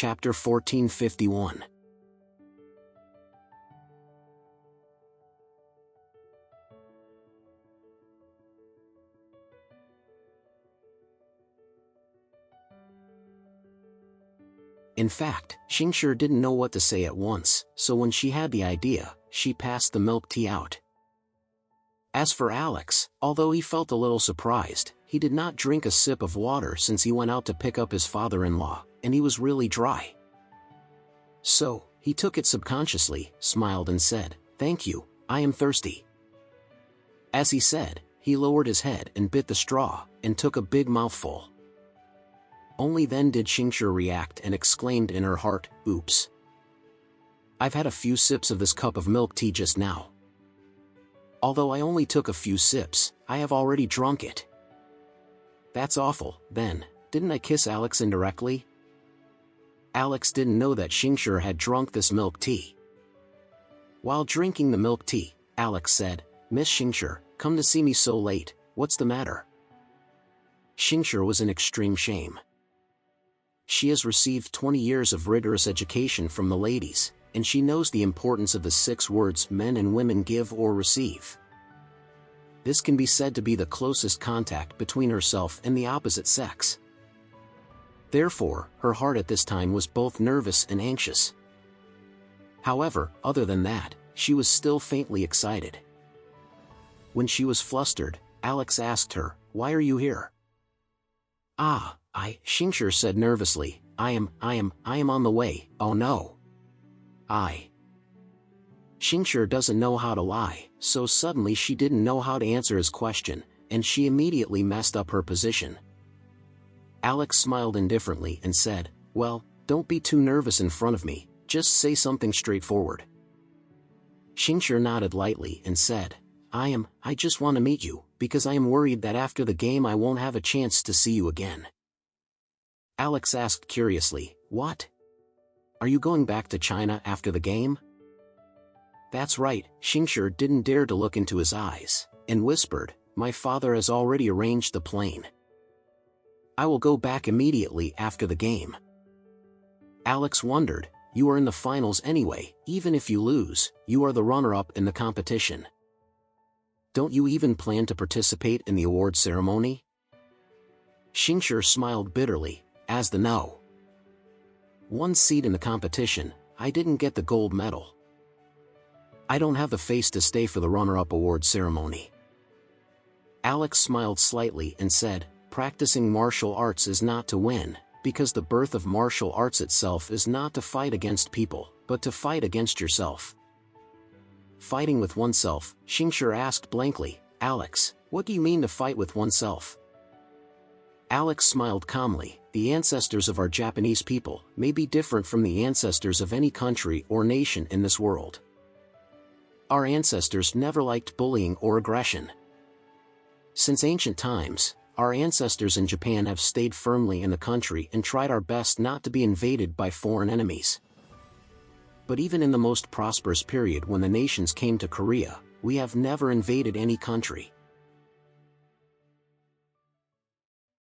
Chapter 1451. In fact, Xingshi didn't know what to say at once, so when she had the idea, she passed the milk tea out. As for Alex, although he felt a little surprised, he did not drink a sip of water since he went out to pick up his father-in-law, and he was really dry. So, he took it subconsciously, smiled and said, "Thank you, I am thirsty." As he said, he lowered his head and bit the straw, and took a big mouthful. Only then did Xingshi react and exclaimed in her heart, "Oops. I've had a few sips of this cup of milk tea just now. Although I only took a few sips, I have already drunk it. That's awful, then, didn't I kiss Alex indirectly?" Alex didn't know that Xingshi had drunk this milk tea. While drinking the milk tea, Alex said, "Miss Xingshi, come to see me so late, what's the matter?" Xingshi was in extreme shame. She has received 20 years of rigorous education from the ladies, and she knows the importance of the 6 words men and women give or receive. This can be said to be the closest contact between herself and the opposite sex. Therefore, her heart at this time was both nervous and anxious. However, other than that, she was still faintly excited. When she was flustered, Alex asked her, "Why are you here?" Xingshi said nervously, I am on the way, oh no. Xingshi doesn't know how to lie, so suddenly she didn't know how to answer his question, and she immediately messed up her position. Alex smiled indifferently and said, "Well, don't be too nervous in front of me, just say something straightforward." Xingshi nodded lightly and said, I just want to meet you, because I am worried that after the game I won't have a chance to see you again." Alex asked curiously, "What? Are you going back to China after the game?" "That's right," Xingshi didn't dare to look into his eyes, and whispered, "My father has already arranged the plane. I will go back immediately after the game." Alex wondered, "You are in the finals anyway, even if you lose, you are the runner-up in the competition. Don't you even plan to participate in the award ceremony?" Xingshi smiled bitterly, as the no. "One seat in the competition, I didn't get the gold medal. I don't have the face to stay for the runner-up award ceremony." Alex smiled slightly and said, "Practicing martial arts is not to win, because the birth of martial arts itself is not to fight against people, but to fight against yourself." Fighting with oneself, Xingshi asked blankly, "Alex, what do you mean to fight with oneself?" Alex smiled calmly, "The ancestors of our Japanese people may be different from the ancestors of any country or nation in this world. Our ancestors never liked bullying or aggression. Since ancient times, our ancestors in Japan have stayed firmly in the country and tried our best not to be invaded by foreign enemies. But even in the most prosperous period when the nations came to Korea, we have never invaded any country.